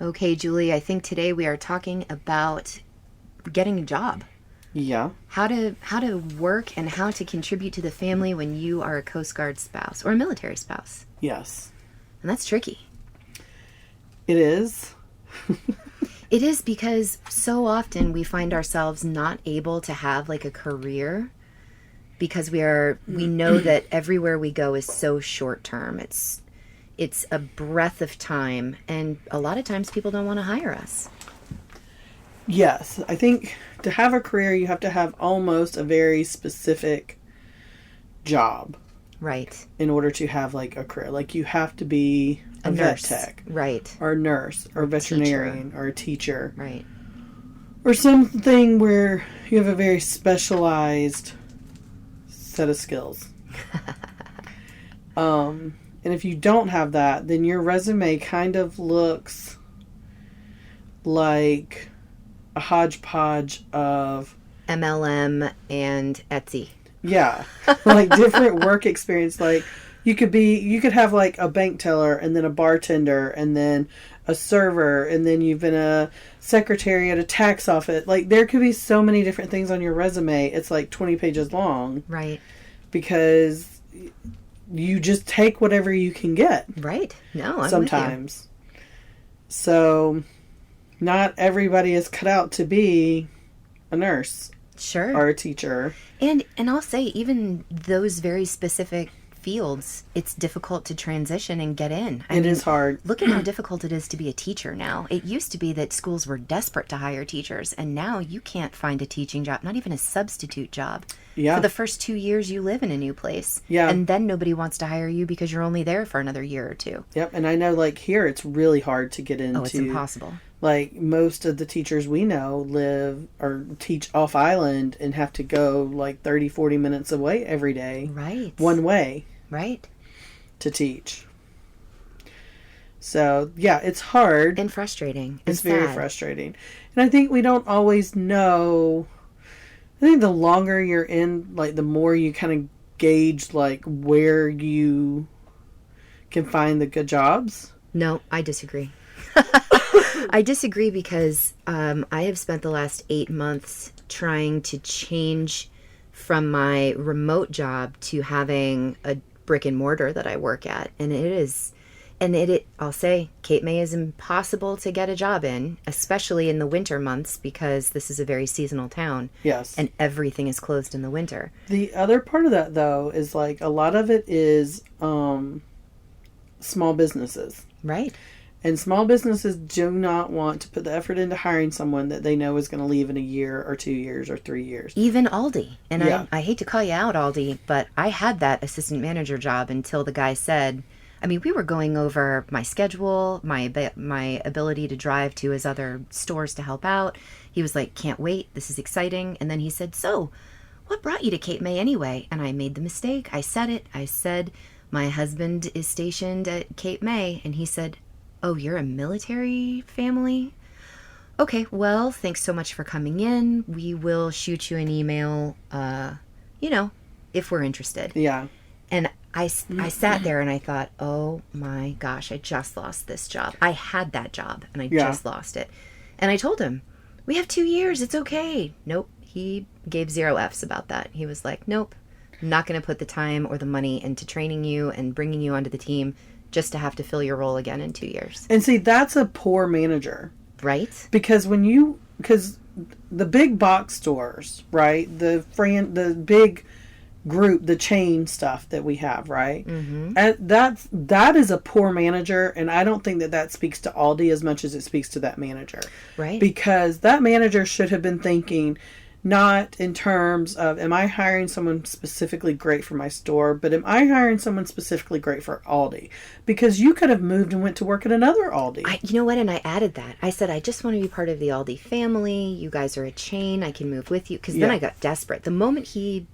Okay, Julie, I think today we are talking about getting a job. Yeah. How to work and how to contribute to the family when you are a Coast Guard spouse or a military spouse. Yes. And that's tricky. It is. It is because so often we find ourselves not able to have like a career because we know that everywhere we go is so short term. It's a breath of time, and a lot of times people don't want to hire us. Yes. I think to have a career, you have to have almost a very specific job Right. in order to have like a career. Like you have to be a vet nurse. tech, Right. or a nurse, or a veterinarian, teacher. or a teacher, Right. or something where you have a very specialized set of skills. And if you don't have that, then your resume kind of looks like a hodgepodge of, MLM and Etsy. yeah, like different work experience. Like you could have like a bank teller, and then a bartender, and then a server, and then you've been a secretary at a tax office. Like there could be so many different things on your resume. It's like 20 pages long. Right. Because you just take whatever you can get. Right. No, I'm sometimes. So not everybody is cut out to be a nurse with you. Sure. or a teacher. And I'll say even those very specific fields, it's difficult to transition and get in. It is hard. Look at how difficult it is to be a teacher now. It used to be that schools were desperate to hire teachers, and now you can't find a teaching job, not even a substitute job. Yeah. For the first 2 years you live in a new place. Yeah. And then nobody wants to hire you because you're only there for another year or two. Yep. And I know like here it's really hard to get into. Oh, it's impossible. Like most of the teachers we know live or teach off island and have to go like 30, 40 minutes away every day. Right. One way. Right. To teach. So, yeah, it's hard. And frustrating. It's and very sad. frustrating. And I think we don't always know. I think the longer you're in, like, the more you kind of gauge, like, where you can find the good jobs. No, I disagree. I disagree because I have spent the last 8 months trying to change from my remote job to having a brick and mortar that I work at. And I'll say, Cape May is impossible to get a job in, especially in the winter months because this is a very seasonal town. Yes. And everything is closed in the winter. The other part of that, though, is, like, a lot of it is small businesses. Right. And small businesses do not want to put the effort into hiring someone that they know is going to leave in a year or 2 years or 3 years. Even Aldi. And Yeah. I hate to call you out, Aldi, but I had that assistant manager job until the guy said, I mean, we were going over my schedule, my ability to drive to his other stores to help out. He was like, can't wait. This is exciting. And then he said, so what brought you to Cape May anyway? And I made the mistake. I said it. I said, my husband is stationed at Cape May. And he said, oh, you're a military family? Okay, well, thanks so much for coming in. We will shoot you an email, if we're interested. Yeah. And I sat there and I thought, oh my gosh, I just lost this job. I had that job and I just lost it. And I told him, we have 2 years. It's okay. Nope. He gave 0 F's about that. He was like, nope, I'm not going to put the time or the money into training you and bringing you onto the team just to have to fill your role again in 2 years. And see, that's a poor manager. Right? Because because the big box stores, right? The big group, the chain stuff that we have, right? Mm-hmm. And that is a poor manager, and I don't think that speaks to Aldi as much as it speaks to that manager. Right. Because that manager should have been thinking not in terms of, am I hiring someone specifically great for my store, but am I hiring someone specifically great for Aldi? Because you could have moved and went to work at another Aldi. You know what? And I added that. I said, I just want to be part of the Aldi family. You guys are a chain. I can move with you. Because then I got desperate. The moment he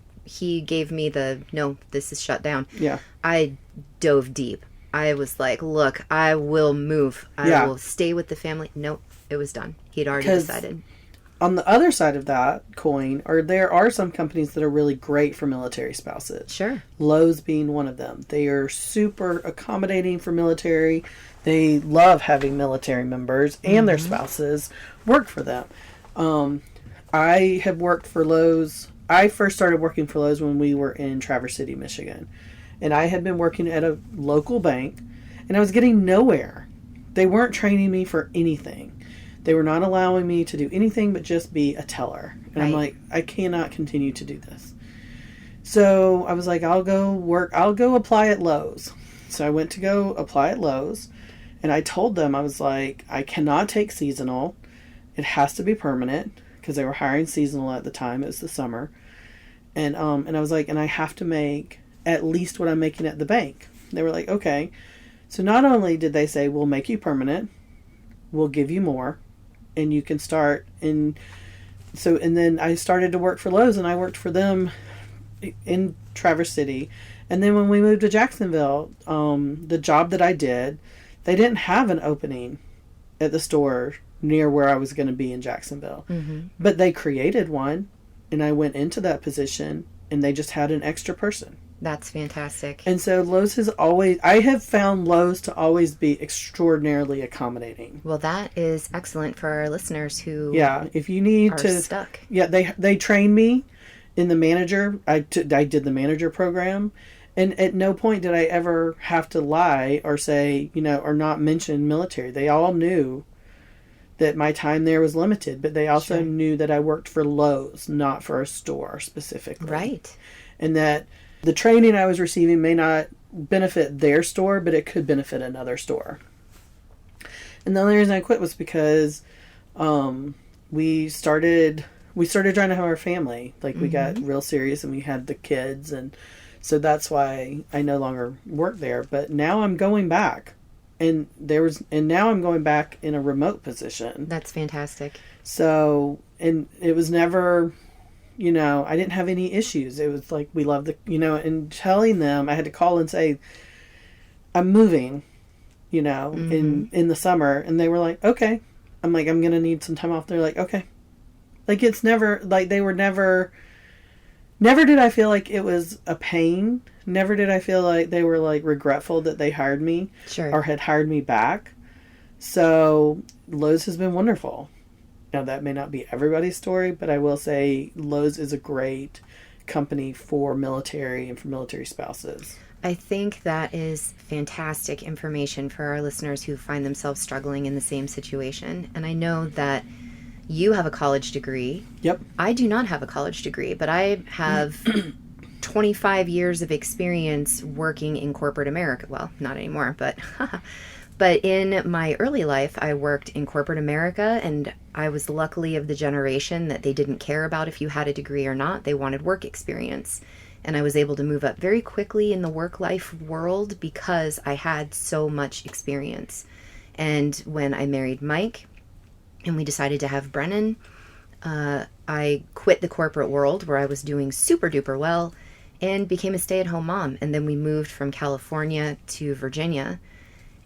gave me no, this is shut down. Yeah. I dove deep. I was like, look, I will move. I will stay with the family. Nope, it was done. He'd already decided. On the other side of that coin, there are some companies that are really great for military spouses. Sure. Lowe's being one of them. They are super accommodating for military They love having military members and their spouses work for them. I have worked for Lowe's. I first started working for Lowe's when we were in Traverse City, Michigan. And I had been working at a local bank, and I was getting nowhere. They weren't training me for anything. They were not allowing me to do anything but just be a teller. And I'm like, I cannot continue to do this. So I was like, I'll go apply at Lowe's. So I went to go apply at Lowe's, and I told them, I was like, I cannot take seasonal. It has to be permanent, because they were hiring seasonal at the time. It was the summer. And I was like, and I have to make at least what I'm making at the bank. They were like, okay. So not only did they say, we'll make you permanent, we'll give you more, and you can start in. So, and then I started to work for Lowe's, and I worked for them in Traverse City. And then when we moved to Jacksonville, the job that I did, they didn't have an opening at the store near where I was going to be in Jacksonville. But they created one, and I went into that position, and they just had an extra person. That's fantastic. And so Lowe's I have found Lowe's to always be extraordinarily accommodating. Well, that is excellent for our listeners who if you need are stuck. Yeah, they trained me in the manager. I did the manager program. And at no point did I ever have to lie or say, or not mention military. They all knew that my time there was limited, but they also knew that I worked for Lowe's, not for a store specifically. Right. And that the training I was receiving may not benefit their store, but it could benefit another store. And the only reason I quit was because we started trying to have our family. Like, we got real serious, and we had the kids, and so that's why I no longer work there. But now I'm going back. And now I'm going back in a remote position. That's fantastic. So, and it was never, I didn't have any issues. It was like, we love and telling them, I had to call and say, I'm moving, in the summer. And they were like, okay. I'm like, I'm going to need some time off. They're like, okay. Like, it's never, like, they were never did I feel like it was a pain. Never did I feel like they were, like, regretful that they hired me. Sure. Or had hired me back. So Lowe's has been wonderful. Now, that may not be everybody's story, but I will say Lowe's is a great company for military and for military spouses. I think that is fantastic information for our listeners who find themselves struggling in the same situation. And I know that you have a college degree. Yep. I do not have a college degree, but I have 25 years of experience working in corporate America. Well, not anymore, but in my early life, I worked in corporate America, and I was luckily of the generation that they didn't care about if you had a degree or not. They wanted work experience. And I was able to move up very quickly in the work-life world because I had so much experience. And when I married Mike and we decided to have Brennan, I quit the corporate world where I was doing super duper well and became a stay-at-home mom. And then we moved from California to Virginia,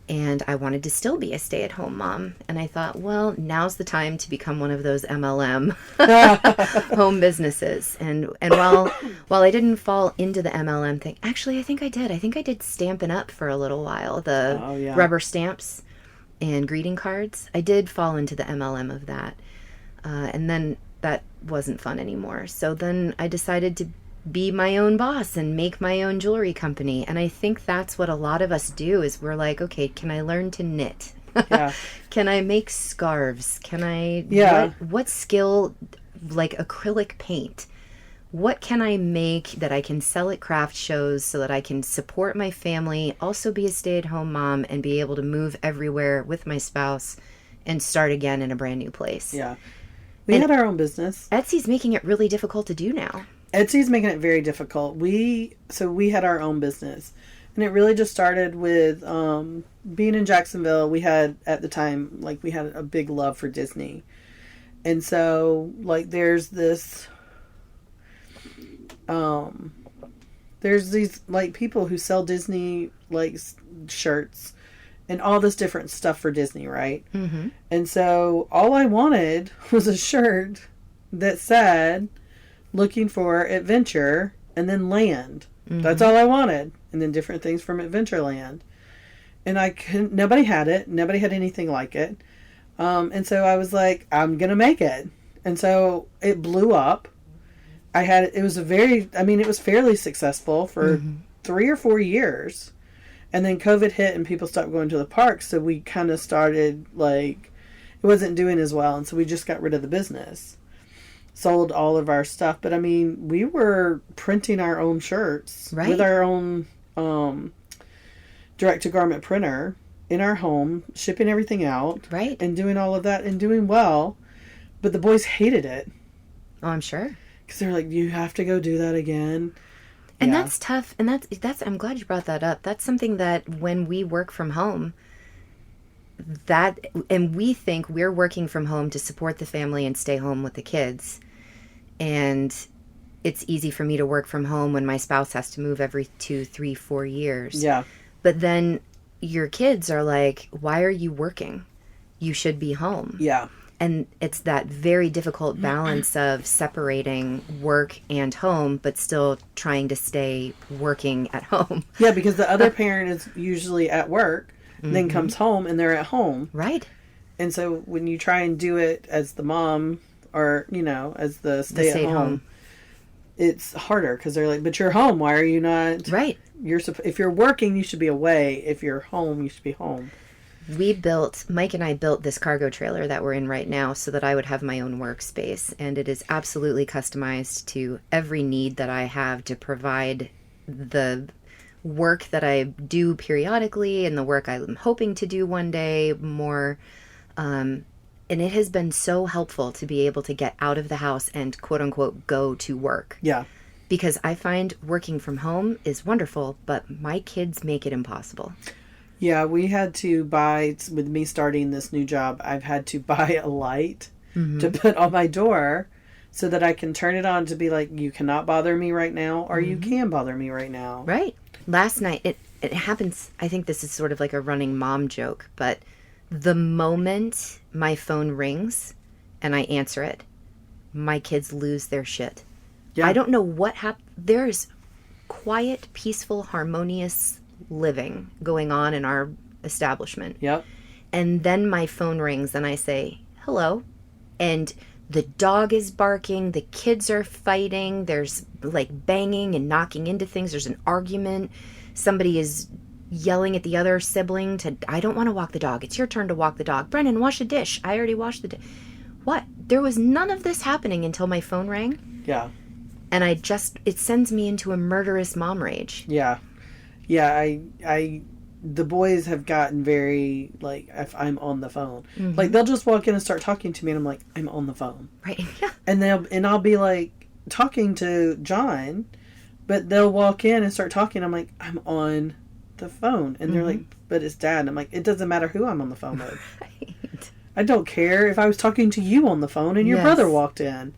and I wanted to still be a stay-at-home mom. And I thought, well, now's the time to become one of those MLM home businesses. And while I didn't fall into the MLM thing, actually, I think I did. I think I did Stampin' Up! For a little while, the rubber stamps and greeting cards. I did fall into the MLM of that. And then that wasn't fun anymore. So then I decided to be my own boss and make my own jewelry company. And I think that's what a lot of us do is we're like, okay, can I learn to knit? Yeah. Can I make scarves? Can I, what skill, like acrylic paint? What can I make that I can sell at craft shows so that I can support my family, also be a stay-at-home mom, and be able to move everywhere with my spouse and start again in a brand new place? Yeah. We had our own business. Etsy's making it really difficult to do now. Etsy's making it very difficult. We had our own business, and it really just started with being in Jacksonville. We had, at the time, like, we had a big love for Disney, and so, like, there's these like people who sell Disney like shirts and all this different stuff for Disney, right? Mm-hmm. And so all I wanted was a shirt that said, looking for adventure, and then land. Mm-hmm. That's all I wanted. And then different things from Adventureland. and I couldn't, nobody had it. Nobody had anything like it. And so I was like, I'm going to make it. And so it blew up. It was it was fairly successful for 3 or 4 years. And then COVID hit and people stopped going to the park. So we kind of started like, it wasn't doing as well. And so we just got rid of the business. Sold all of our stuff. But I mean, we were printing our own shirts with our own direct-to-garment printer in our home, shipping everything out. Right. And doing all of that and doing well. But the boys hated it. Oh, I'm sure. Because they're like, you have to go do that again. And that's tough. And that's, I'm glad you brought that up. That's something that when we work from home, and we think we're working from home to support the family and stay home with the kids. And it's easy for me to work from home when my spouse has to move every 2, 3, 4 years. Yeah. But then your kids are like, why are you working? You should be home. Yeah. And it's that very difficult balance of separating work and home, but still trying to stay working at home. Yeah, because the other parent is usually at work, then comes home, and they're at home. Right. And so when you try and do it as the mom or, as the stay-at-home, it's harder because they're like, but you're home. Why are you not? Right. If you're working, you should be away. If you're home, you should be home. Mike and I built this cargo trailer that we're in right now so that I would have my own workspace. And it is absolutely customized to every need that I have to provide the work that I do periodically and the work I'm hoping to do one day more. And it has been so helpful to be able to get out of the house and quote unquote go to work. Yeah. Because I find working from home is wonderful, but my kids make it impossible. Yeah, we had to buy, with me starting this new job, I've had to buy a light to put on my door so that I can turn it on to be like, you cannot bother me right now, or you can bother me right now. Right. Last night, it happens, I think this is sort of like a running mom joke, but the moment my phone rings and I answer it, my kids lose their shit. Yeah. I don't know what happened. There's quiet, peaceful, harmonious living going on in our establishment. Yep. And then my phone rings and I say, hello. And the dog is barking. The kids are fighting. There's like banging and knocking into things. There's an argument. Somebody is yelling at the other sibling I don't want to walk the dog. It's your turn to walk the dog. Brennan, wash the dish. I already washed the dish. What? There was none of this happening until my phone rang. Yeah. And it sends me into a murderous mom rage. Yeah. Yeah, the boys have gotten very, like, if I'm on the phone. Like, they'll just walk in and start talking to me, and I'm like, I'm on the phone. Right, yeah. And I'll be, like, talking to John, but they'll walk in and start talking. I'm like, I'm on the phone. And they're like, but it's Dad. And I'm like, it doesn't matter who I'm on the phone with. Right. I don't care if I was talking to you on the phone and your brother walked in.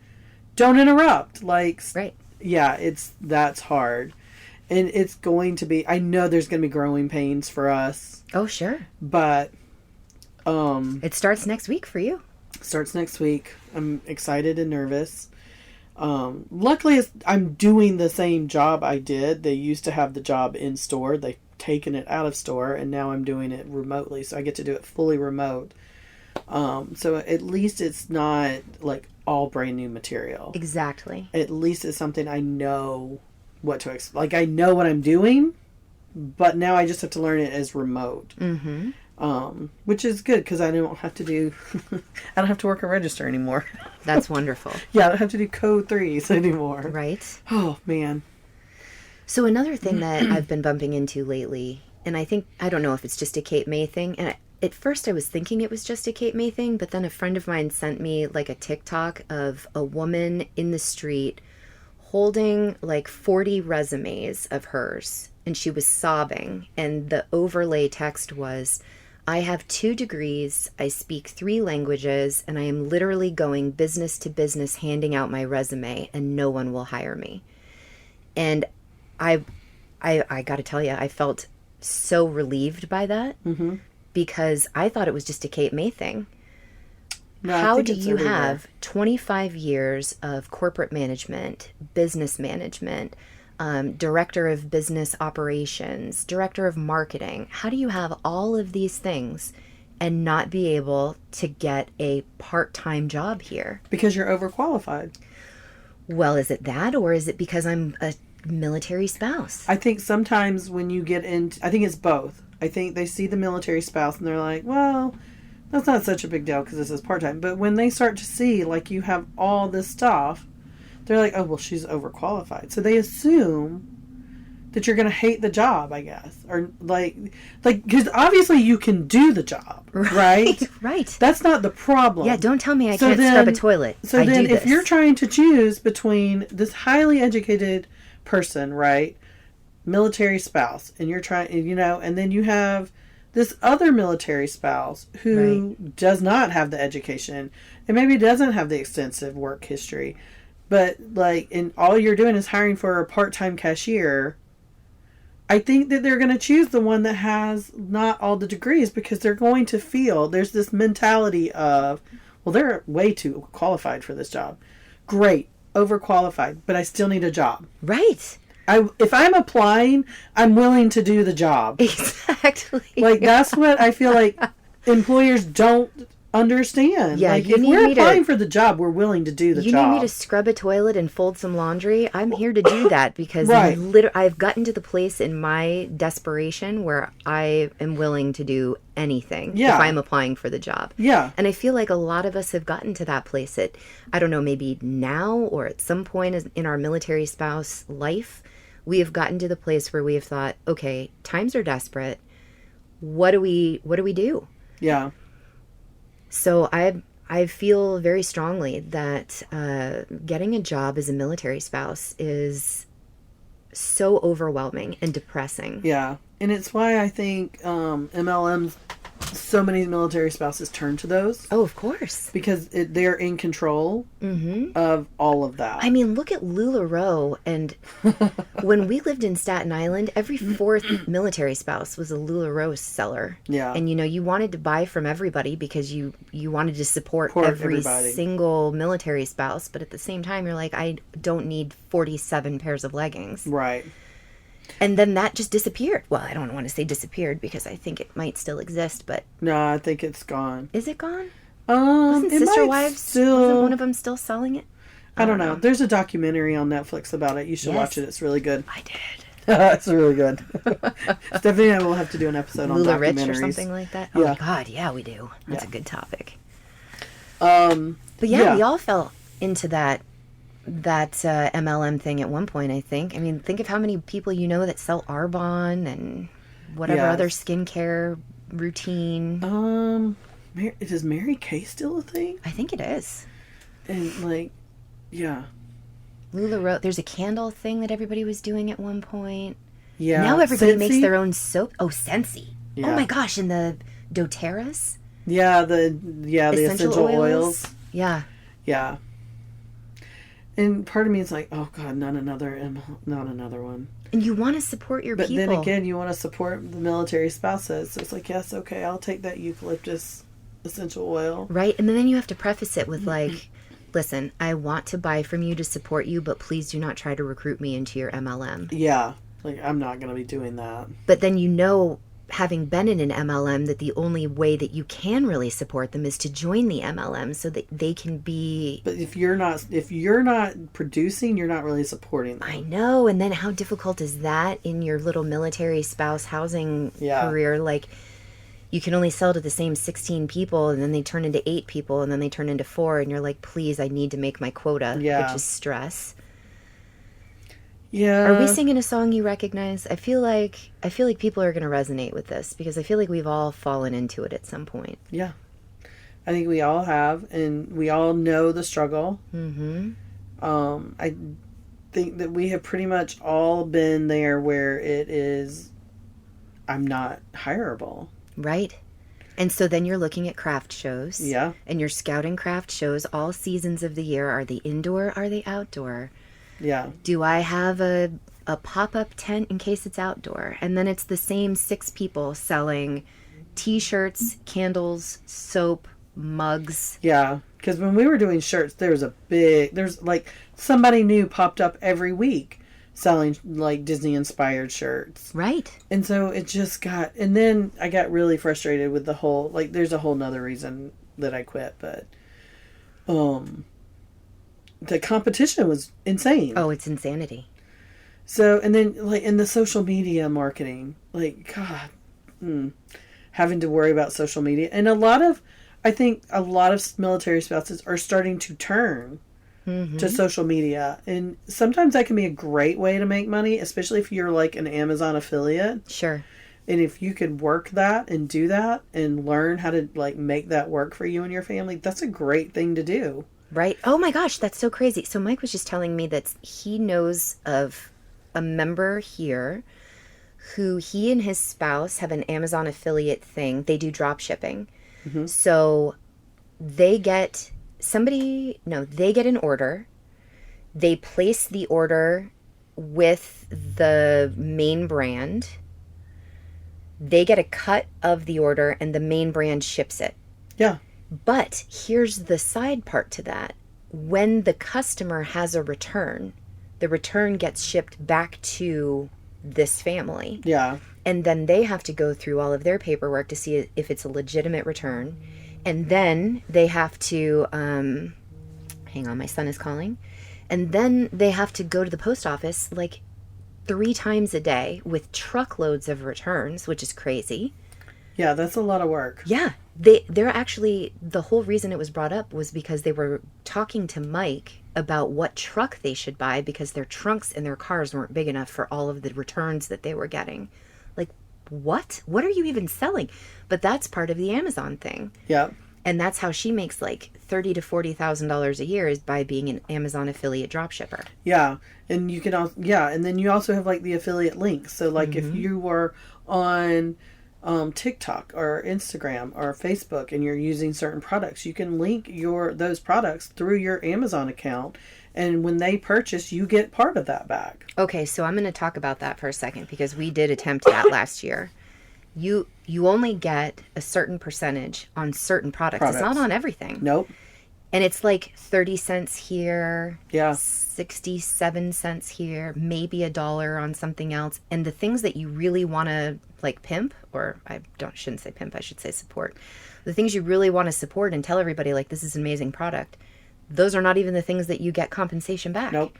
Don't interrupt. Like, right. Yeah, that's hard. And it's going to be, I know there's going to be growing pains for us. Oh, sure. But, it starts next week for you. Starts next week. I'm excited and nervous. Luckily, I'm doing the same job I did. They used to have the job in store. They've taken it out of store, and now I'm doing it remotely. So I get to do it fully remote. So at least it's not, like, all brand new material. Exactly. At least it's something I know what to expect. Like, I know what I'm doing, but now I just have to learn it as remote. Which is good because I don't have to do I don't have to work a register anymore. That's wonderful. Yeah, I don't have to do code 3s anymore. Right. Oh, man. So another thing that I've been bumping into lately, and I don't know if it's just a Cape May thing, and at first I was thinking it was just a Cape May thing, but then a friend of mine sent me like a TikTok of a woman in the street holding like 40 resumes of hers, and she was sobbing, and the overlay text was, I have 2 degrees, I speak 3 languages, and I am literally going business to business handing out my resume, and no one will hire me. And I got to tell you, I felt so relieved by that, because I thought it was just a Cape May thing. No, how do you have 25 years of corporate management, business management, director of business operations, director of marketing. How do you have all of these things and not be able to get a part-time job here? Because you're overqualified. Well, is it that, or is it because I'm a military spouse? I think sometimes when you get into, I think it's both. I think they see the military spouse and they're like, well, that's not such a big deal because this is part-time. But when they start to see, like, you have all this stuff, they're like, oh, well, she's overqualified. So they assume that you're going to hate the job, I guess. Or, because obviously you can do the job, right? Right. That's not the problem. Yeah, don't tell me I can't scrub a toilet. So then if you're trying to choose between this highly educated person, right, military spouse, and you're trying, and then you have this other military spouse who does not have the education and maybe doesn't have the extensive work history, but and all you're doing is hiring for a part-time cashier. I think that they're going to choose the one that has not all the degrees because they're going to feel there's this mentality of, well, they're way too qualified for this job. Great, overqualified, but I still need a job. Right. If I'm applying, I'm willing to do the job. Exactly. That's what I feel like employers don't understand. Yeah, if we're applying for the job, we're willing to do the job. You need me to scrub a toilet and fold some laundry? I'm here to do that because I've gotten to the place in my desperation where I am willing to do anything if I'm applying for the job. Yeah. And I feel like a lot of us have gotten to that place at, I don't know, maybe now or at some point in our military spouse life, we have gotten to the place where we have thought, okay, times are desperate. What do we do? Yeah. So I feel very strongly that getting a job as a military spouse is so overwhelming and depressing. Yeah. And it's why I think MLMs, so many military spouses turn to those. Oh, of course. Because they're in control of all of that. I mean, look at LuLaRoe. And when we lived in Staten Island, every fourth military spouse was a LuLaRoe seller. Yeah. And, you wanted to buy from everybody because you wanted to support every single military spouse. But at the same time, you're like, I don't need 47 pairs of leggings. Right. And then that just disappeared. Well, I don't want to say disappeared because I think it might still exist, but... No, I think it's gone. Is it gone? Wasn't Sister Wives, wasn't one of them still selling it? I don't know. There's a documentary on Netflix about it. You should watch it. It's really good. I did. It's really good. Stephanie and I will have to do an episode on documentaries. Rich or something like that? Yeah. Oh, my God. Yeah, we do. That's a good topic. But yeah, we all fell into that MLM thing at one point, I think. I mean, think of how many people that sell Arbonne and whatever other skincare routine. Is Mary Kay still a thing? I think it is. And yeah. LuLaRoe, there's a candle thing that everybody was doing at one point. Yeah. Now everybody makes their own soap. Oh, Scentsy. Yeah. Oh my gosh, and the doTERRAs? Yeah, the essential oils. Yeah. Yeah. And part of me is like, oh God, not another one. And you want to support your people. But then again, you want to support the military spouses. So it's like, yes, okay, I'll take that eucalyptus essential oil. Right. And then you have to preface it with listen, I want to buy from you to support you, but please do not try to recruit me into your MLM. Yeah. I'm not going to be doing that. But then having been in an MLM, that the only way that you can really support them is to join the MLM so that they can be... But if you're not producing, you're not really supporting them. I know. And then how difficult is that in your little military spouse housing career? You can only sell to the same 16 people, and then they turn into 8 people, and then they turn into 4, and you're like, please, I need to make my quota, which is stress. Yeah. Are we singing a song you recognize? I feel like people are going to resonate with this because I feel like we've all fallen into it at some point. Yeah. I think we all have, and we all know the struggle. Mm-hmm. I think that we have pretty much all been there where it is, I'm not hireable. Right. And so then you're looking at craft shows. Yeah. And you're scouting craft shows all seasons of the year. Are they indoor? Are they outdoor? Yeah. Do I have a pop-up tent in case it's outdoor? And then it's the same 6 people selling T-shirts, candles, soap, mugs. Yeah. Because when we were doing shirts, there's somebody new popped up every week selling like Disney inspired shirts. Right. And so it just got, and then I got really frustrated with the whole, like, there's a whole nother reason that I quit, but the competition was insane. Oh, it's insanity. So, and then like in the social media marketing, like, God, having to worry about social media. And I think a lot of military spouses are starting to turn to social media. And sometimes that can be a great way to make money, especially if you're like an Amazon affiliate. Sure. And if you could work that and do that and learn how to like make that work for you and your family, that's a great thing to do. Right. Oh my gosh, that's so crazy. So Mike was just telling me that he knows of a member here who he and his spouse have an Amazon affiliate thing. They do drop shipping. So they get an order. They place the order with the main brand. They get a cut of the order and the main brand ships it. Yeah. But here's the side part to that. When the customer has a return, the return gets shipped back to this family. Yeah. And then they have to go through all of their paperwork to see if it's a legitimate return. And then they have to, hang on, my son is calling. And then they have to go to the post office like 3 times a day with truckloads of returns, which is crazy. Yeah, that's a lot of work. Yeah. They're actually, the whole reason it was brought up was because they were talking to Mike about what truck they should buy because their trunks and their cars weren't big enough for all of the returns that they were getting. Like, what? What are you even selling? But that's part of the Amazon thing. Yeah. And that's how she makes like $30,000 to $40,000 a year is by being an Amazon affiliate dropshipper. Yeah. And you can also, and then you also have like the affiliate links. So like if you were on TikTok or Instagram or Facebook and you're using certain products, you can link those products through your Amazon account, and when they purchase, you get part of that back. Okay, so I'm going to talk about that for a second because we did attempt that last year. You only get a certain percentage on certain products. It's not on everything. Nope. And it's like 30 cents here, 67 cents here, maybe $1 on something else. And the things that you really want to like pimp, or shouldn't say pimp, I should say support. The things you really want to support and tell everybody like this is an amazing product, those are not even the things that you get compensation back. Nope.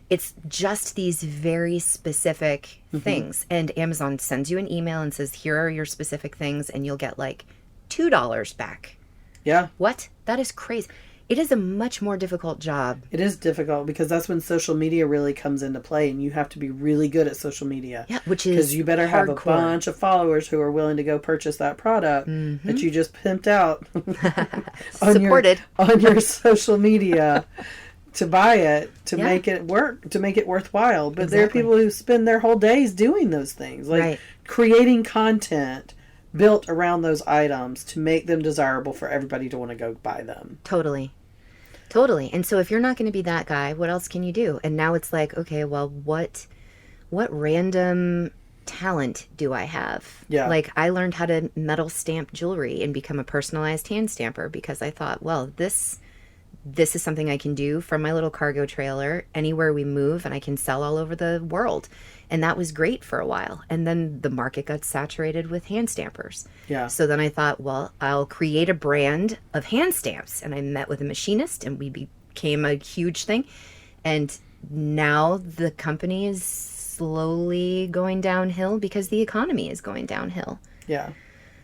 It's just these very specific things. And Amazon sends you an email and says, here are your specific things, and you'll get like $2 back. Yeah. What? That is crazy. It is a much more difficult job. It is difficult because that's when social media really comes into play, and you have to be really good at social media. Yeah, which is because you better have a hardcore. bunch of followers who are willing to go purchase that product that you just pimped out Supported on your social media to buy it, to make it work, to make it worthwhile. But there are people who spend their whole days doing those things, like creating content built around those items to make them desirable for everybody to want to go buy them. Totally. And so if you're not going to be that guy, what else can you do? And now it's like, okay, well, what random talent do I have? Yeah. Like I learned how to metal stamp jewelry and become a personalized hand stamper because I thought, well, this is something I can do from my little cargo trailer anywhere we move, and I can sell all over the world. And that was great for a while. And then the market got saturated with hand stampers. Yeah. So then I thought, well, I'll create a brand of hand stamps. And I met with a machinist, and we became a huge thing. And now the company is slowly going downhill because the economy is going downhill. Yeah.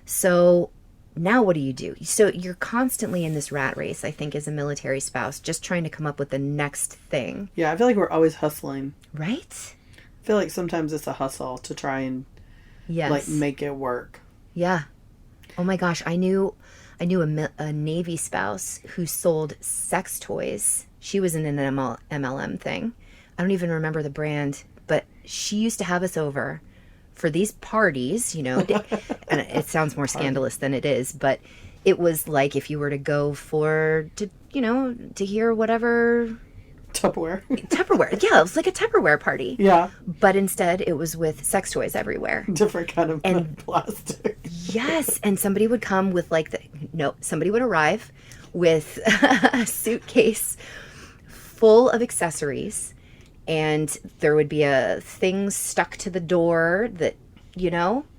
So now what do you do? So you're constantly in this rat race, I think, as a military spouse, just trying to come up with the next thing. Yeah, I feel like we're always hustling. Right? I feel like sometimes it's a hustle to try and like make it work. Yeah. Oh my gosh, I knew a Navy spouse who sold sex toys. She was in an MLM thing. I don't even remember the brand, but she used to have us over for these parties, and it sounds more scandalous than it is, but it was like if you were to go to hear whatever Tupperware. Yeah, it was like a Tupperware party. Yeah. But instead it was with sex toys everywhere. Different kind of plastic. Yes. And somebody would come with somebody would arrive with a suitcase full of accessories and there would be a thing stuck to the door that,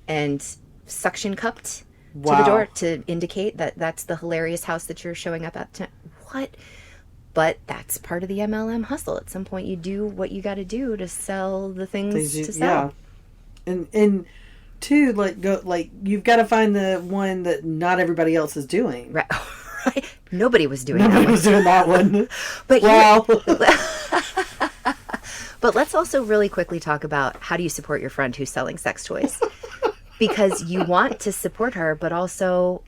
and suction cupped to the door to indicate that that's the hilarious house that you're showing up at. What? But that's part of the MLM hustle. At some point, you do what you got to do to sell the things to sell. Yeah, and two, you've got to find the one that not everybody else is doing. Right. Right. Nobody was doing Nobody that one. was doing that one. But wow. But let's also really quickly talk about how do you support your friend who's selling sex toys? Because you want to support her, but also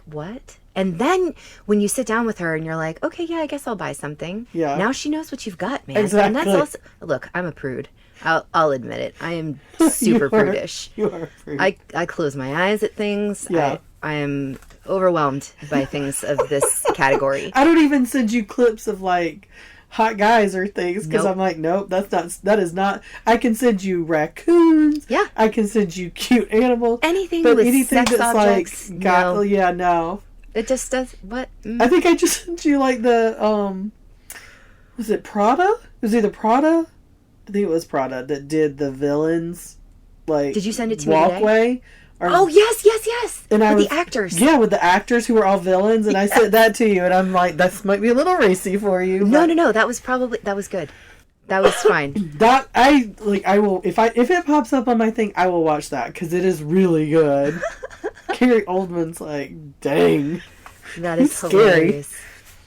what? And then when you sit down with her and you're like, okay, yeah, I guess I'll buy something. Yeah. Now she knows what you've got, man. Exactly. And that's also, look, I'm a prude. I'll admit it. I am super prudish. You are a prude. I close my eyes at things. Yeah. I am overwhelmed by things of this category. I don't even send you clips of hot guys or things because Nope. I'm like, nope, that is not. I can send you raccoons. Yeah. I can send you cute animals. Anything but with anything sex that's objects, no. yeah, no. It just does what? I think I just sent you the was it Prada? It was either Prada. I think it was Prada that did the villains. Did you send it to me today? Walkway. Oh yes. And with the actors. Yeah, with the actors who were all villains, and I sent that to you, and I'm like, that might be a little racy for you. No. That was good. That was fine. That I will if it pops up on my thing, I will watch that because it is really good. Gary Oldman's dang. That is hilarious.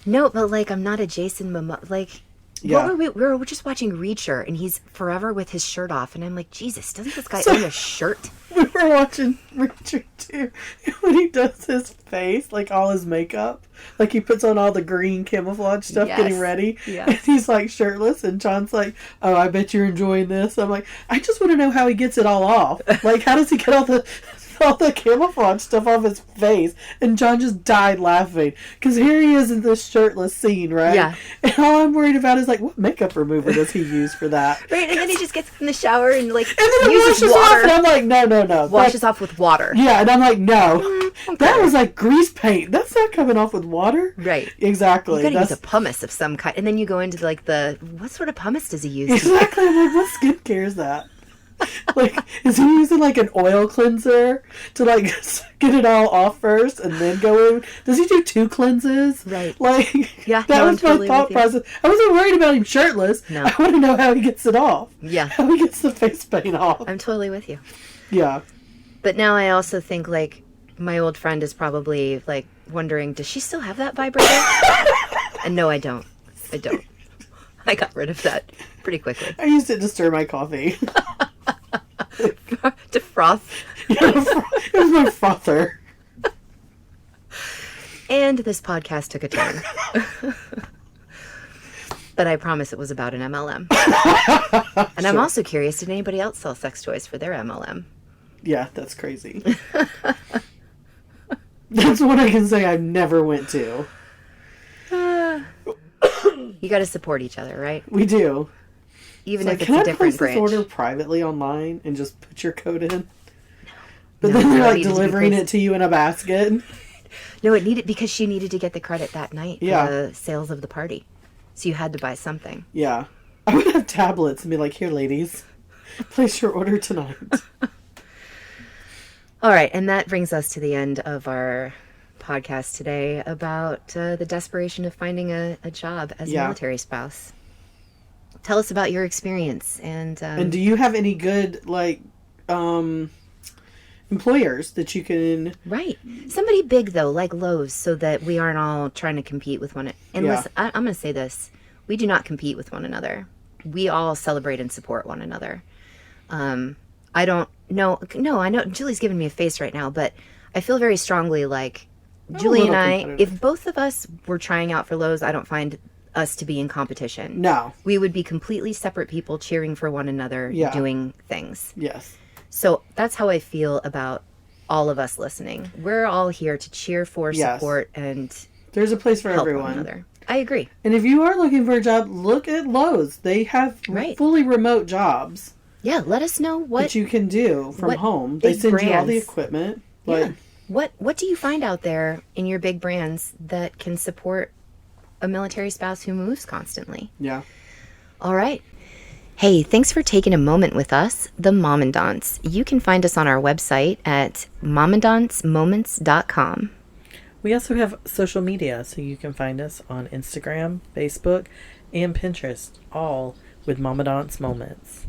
No, but I'm not a Jason Momoa. Yeah. We were just watching Reacher, and he's forever with his shirt off, and I'm like, Jesus, doesn't this guy own a shirt? We were watching Richard too, when he does his face, all his makeup, he puts on all the green camouflage stuff, Yes. getting ready, Yeah. and he's shirtless, and John's like, oh, I bet you're enjoying this. I'm like, I just want to know how he gets it all off. How does he get all the camouflage stuff off his face? And John just died laughing because here he is in this shirtless scene, right? Yeah. And all I'm worried about is what makeup remover does he use for that? Right, and then he just gets in the shower and And then it uses washes water. off, and I'm like, no. Washes off with water. Yeah, and I'm like, no. Okay. That was grease paint. That's not coming off with water. Right. Exactly. You gotta use a pumice of some kind. And then you go into the what sort of pumice does he use? Exactly. I'm like, what skincare is that? Is he using an oil cleanser to get it all off first and then go in? Does he do 2 cleanses? Right. Yeah, that no, was my totally thought with you. process. I wasn't worried about him shirtless. No. I want to know how he gets it off. Yeah. How he gets the face paint off. I'm totally with you. Yeah. But now I also think my old friend is probably wondering, does she still have that vibrator? And no, I don't. I got rid of that pretty quickly. I used it to stir my coffee. To froth. Yeah, it was my frother. And this podcast took a turn. But I promise it was about an MLM. And I'm also curious, did anybody else sell sex toys for their MLM? Yeah, that's crazy. That's what I can say I never went to. You got to support each other, right? We do. Even if it's can a I different place branch. this order privately online and just put your code in? No. But No, then they're it needed to be delivering placed- it to you in a basket. No, it needed because she needed to get the credit that night Yeah. for the sales of the party. So you had to buy something. Yeah. I would have tablets and be like, here, ladies, place your order tonight. All right, and that brings us to the end of our podcast today about the desperation of finding a job as a military spouse. Tell us about your experience and do you have any good employers that you can? Right, somebody big though, like Lowe's, so that we aren't all trying to compete with one. And listen, I'm going to say this: we do not compete with one another. We all celebrate and support one another. I don't know. No, I know Julie's giving me a face right now, but I feel very strongly Julie and I, if both of us were trying out for Lowe's, I don't find us to be in competition. No. We would be completely separate people cheering for one another, doing things. Yes. So that's how I feel about all of us listening. We're all here to cheer for, support, and there's a place for help everyone. one another. I agree. And if you are looking for a job, look at Lowe's. They have fully remote jobs. Yeah, let us know what you can do from home. They send you all the equipment. What do you find out there in your big brands that can support a military spouse who moves constantly? Yeah. All right. Hey, thanks for taking a moment with us, the Mommandants. You can find us on our website at mommandantsmoments.com. We also have social media, so you can find us on Instagram, Facebook, and Pinterest, all with Mommandants Moments.